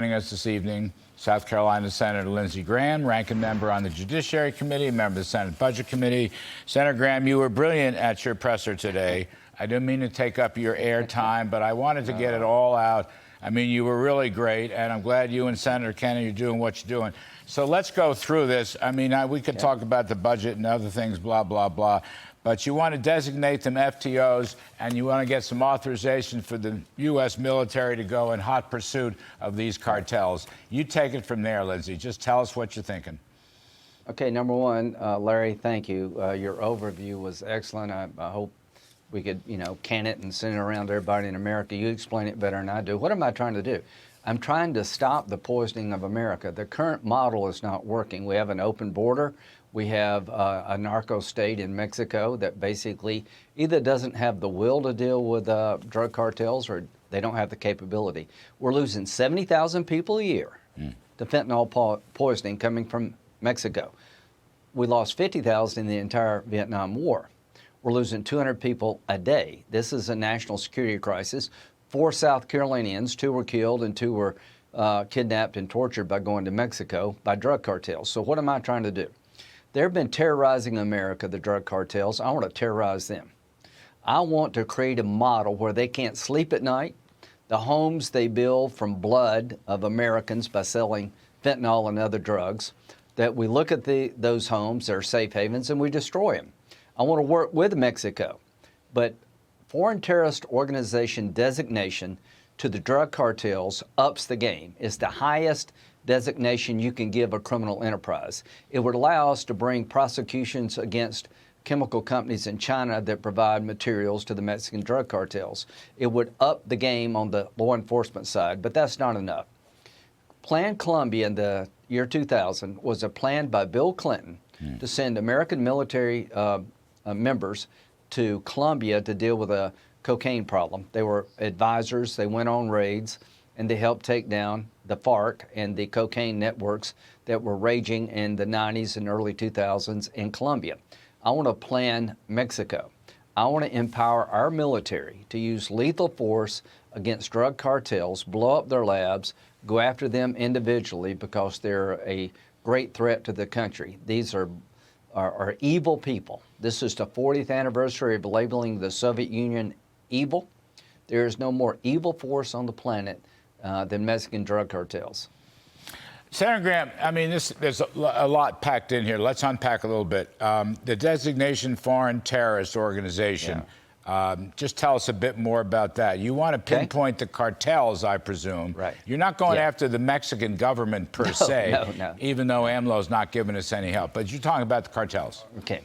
Joining us this evening, South Carolina Senator Lindsey Graham, ranking member on the Judiciary Committee, member of the Senate Budget Committee. Senator Graham, you were brilliant at your presser today. I didn't mean to take up your airtime, but I wanted to get it all out. I mean, you were really great, and I'm glad you and Senator Kennedy are doing what you're doing. So let's go through this. I mean, we could talk about the budget and other things, blah, blah, blah. But you want to designate them FTOs, and you want to get some authorization for the U.S. military to go in hot pursuit of these cartels. You take it from there, Lindsey. Just tell us what you're thinking. Okay, number one, Larry, thank you. Your overview was excellent. I hope we could, can it and send it around to everybody in America. You explain it better than I do. What am I trying to do? I'm trying to stop the poisoning of America. The current model is not working. We have an open border. We have a narco state in Mexico that basically either doesn't have the will to deal with drug cartels or they don't have the capability. We're losing 70,000 people a year to fentanyl poisoning coming from Mexico. We lost 50,000 in the entire Vietnam War. We're losing 200 people a day. This is a national security crisis. 4 South Carolinians, 2 were killed and 2 were kidnapped and tortured by going to Mexico by drug cartels. So what am I trying to do? They've been terrorizing America, the drug cartels. I want to terrorize them. I want to create a model where they can't sleep at night. The homes they build from blood of Americans by selling fentanyl and other drugs, that we look at those homes, they're safe havens, and we destroy them. I want to work with Mexico, but foreign terrorist organization designation to the drug cartels ups the game. It's the highest designation you can give a criminal enterprise. It would allow us to bring prosecutions against chemical companies in China that provide materials to the Mexican drug cartels. It would up the game on the law enforcement side, but that's not enough. Plan Colombia in the year 2000 was a plan by Bill Clinton to send American military members to Colombia to deal with a cocaine problem. They were advisors, they went on raids, and they helped take down the FARC and the cocaine networks that were raging in the 90s and early 2000s in Colombia. I want to plan Mexico. I want to empower our military to use lethal force against drug cartels, blow up their labs, go after them individually because they're a great threat to the country. These are evil people. This is the 40th anniversary of labeling the Soviet Union evil. There is no more evil force on the planet than Mexican drug cartels. Senator Graham, I mean, there's a lot packed in here. Let's unpack a little bit. The designation foreign terrorist organization. Just tell us a bit more about that. You want to pinpoint the cartels, I presume. Right. You're not going after the Mexican government per se, no. even though AMLO's not giving us any help. But you're talking about the cartels. Okay.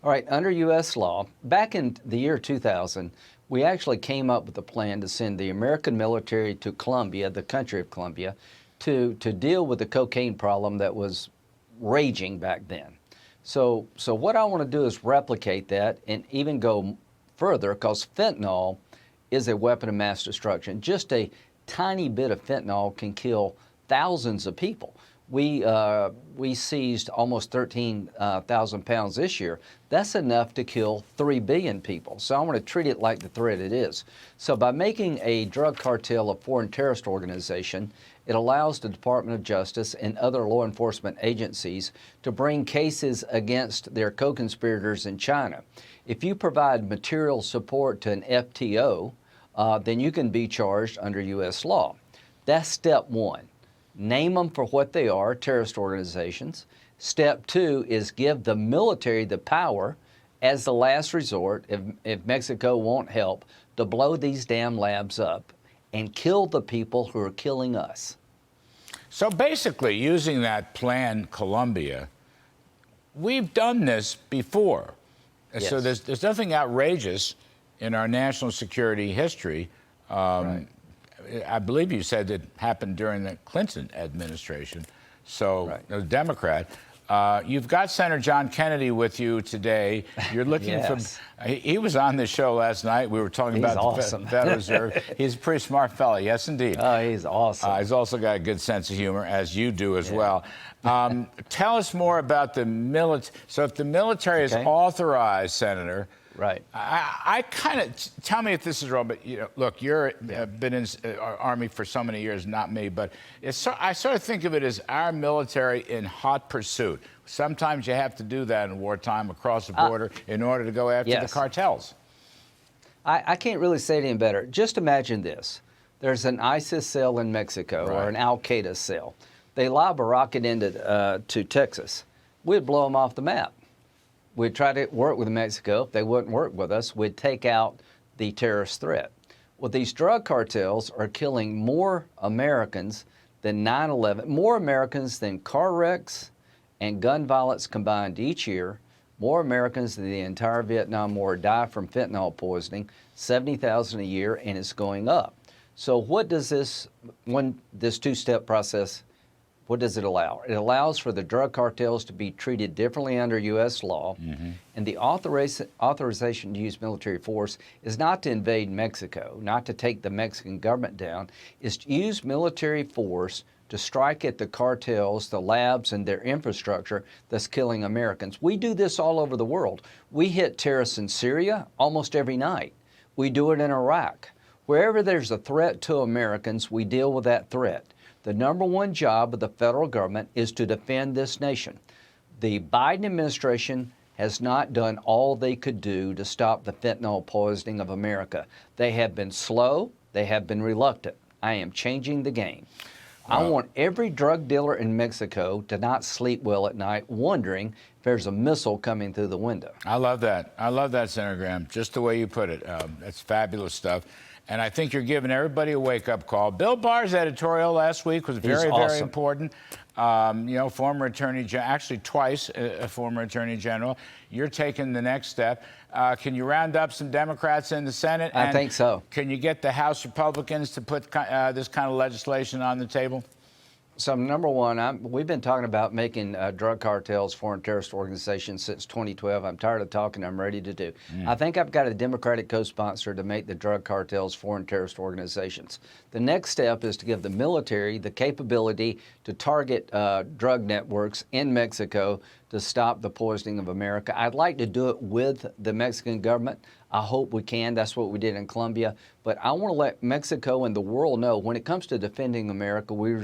All right. Under U.S. law, back in the year 2000, we actually came up with a plan to send the American military to Colombia, the country of Colombia, to deal with the cocaine problem that was raging back then. So what I want to do is replicate that and even go further, because fentanyl is a weapon of mass destruction. Just a tiny bit of fentanyl can kill thousands of people. We seized almost 13,000 pounds this year. That's enough to kill 3 billion people. So I want to treat it like the threat it is. So by making a drug cartel a foreign terrorist organization, it allows the Department of Justice and other law enforcement agencies to bring cases against their co-conspirators in China. If you provide material support to an FTO, then you can be charged under U.S. law. That's step one. Name them for what they are, terrorist organizations. Step 2 is give the military the power, as the last resort, if Mexico won't help, to blow these damn labs up and kill the people who are killing us. So basically, using that Plan Colombia, we've done this before. Yes. So there's nothing outrageous in our national security history. Right. I believe you said it happened during the Clinton administration, so a Democrat. You've got Senator John Kennedy with you today. You're looking for. He was on this show last night. We were talking about the Federal Reserve. He's a pretty smart fellow. Yes, indeed. Oh, he's awesome. He's also got a good sense of humor, as you do as well. Tell us more about the military. So if the military is authorized, Senator, Right. I kind of tell me if this is wrong, but look, you're been in our Army for so many years, not me, but I sort of think of it as our military in hot pursuit. Sometimes you have to do that in wartime across the border in order to go after the cartels. I can't really say it any better. Just imagine this. There's an ISIS cell in Mexico or an Al-Qaeda cell. They lob a rocket into to Texas. We'd blow them off the map. We'd try to work with Mexico. If they wouldn't work with us, we'd take out the terrorist threat. Well, these drug cartels are killing more Americans than 9/11, more Americans than car wrecks and gun violence combined each year. More Americans than the entire Vietnam War die from fentanyl poisoning, 70,000 a year, and it's going up. So what does this two-step process, what does it allow? It allows for the drug cartels to be treated differently under U.S. law, and the authorization to use military force is not to invade Mexico, not to take the Mexican government down, is to use military force to strike at the cartels, the labs, and their infrastructure that's killing Americans. We do this all over the world. We hit terrorists in Syria almost every night. We do it in Iraq. Wherever there's a threat to Americans, we deal with that threat. The number one job of the federal government is to defend this nation. The Biden administration has not done all they could do to stop the fentanyl poisoning of America. They have been slow. They have been reluctant. I am changing the game. I want every drug dealer in Mexico to not sleep well at night wondering if there's a missile coming through the window. I love that. I love that, Senator Graham, just the way you put it. That's fabulous stuff. And I think you're giving everybody a wake-up call. Bill Barr's editorial last week was very important. Former Attorney General, actually twice a former Attorney General. You're taking the next step. Can you round up some Democrats in the Senate? I think so. Can you get the House Republicans to put this kind of legislation on the table? So, number one, we've been talking about making drug cartels foreign terrorist organizations since 2012. I'm tired of talking. I'm ready to do. I think I've got a Democratic co-sponsor to make the drug cartels foreign terrorist organizations. The next step is to give the military the capability to target drug networks in Mexico to stop the poisoning of America. I'd like to do it with the Mexican government. I hope we can. That's what we did in Colombia. But I want to let Mexico and the world know when it comes to defending America, we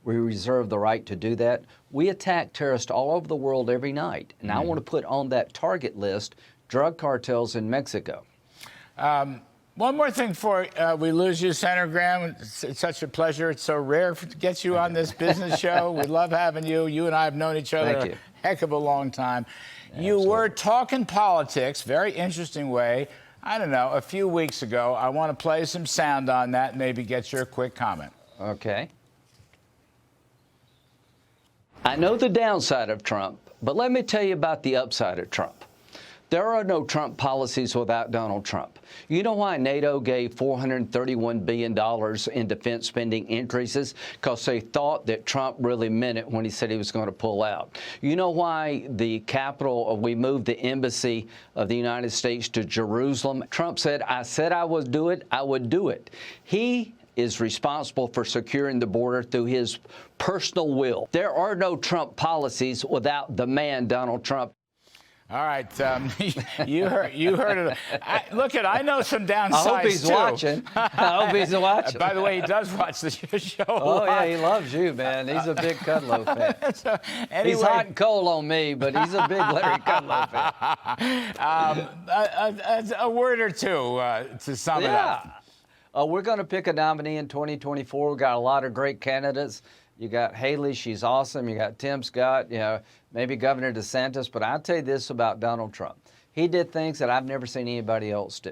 reserve the right to do that. We attack terrorists all over the world every night, and I want to put on that target list drug cartels in Mexico. One more thing before we lose you, Senator Graham. It's such a pleasure. It's so rare to get you on this business show. We love having you. You and I have known each other a heck of a long time. You were talking politics, very interesting way, I don't know, a few weeks ago. I want to play some sound on that and maybe get your quick comment. Okay. I know the downside of Trump, but let me tell you about the upside of Trump. There are no Trump policies without Donald Trump. You know why NATO gave $431 billion in defense spending increases? Because they thought that Trump really meant it when he said he was going to pull out. You know why we moved the embassy of the United States to Jerusalem? Trump said I would do it, I would do it. He is responsible for securing the border through his personal will. There are no Trump policies without the man, Donald Trump. All right, you heard it. I know some downsides, I hope he's watching. I hope he's watching. By the way, he does watch the show a lot. Yeah, he loves you, man. He's a big Kudlow fan. So, anyway, he's hot and cold on me, but he's a big Larry Kudlow fan. A word or two to sum it up. We're going to pick a nominee in 2024. We've got a lot of great candidates. You got Haley, she's awesome. You got Tim Scott, maybe Governor DeSantis. But I'll tell you this about Donald Trump. He did things that I've never seen anybody else do.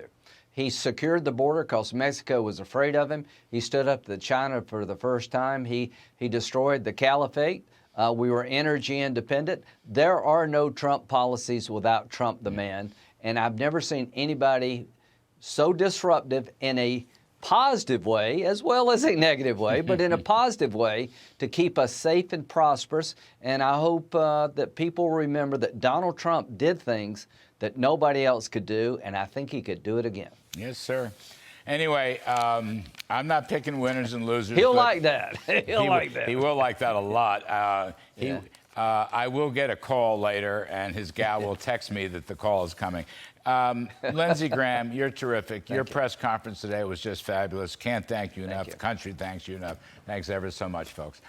He secured the border because Mexico was afraid of him. He stood up to China for the first time. He destroyed the caliphate. We were energy independent. There are no Trump policies without Trump the man. And I've never seen anybody so disruptive in a positive way as well as a negative way, but in a positive way to keep us safe and prosperous. And I hope that people remember that Donald Trump did things that nobody else could do, and I think he could do it again. Yes, sir. Anyway, I'm not picking winners and losers. He'll like that. He'll like that. He will like that a lot. I will get a call later, and his gal will text me that the call is coming. Lindsey Graham, you're terrific. Your press conference today was just fabulous. Can't thank you enough. you. The country thanks you enough. Thanks ever so much, folks.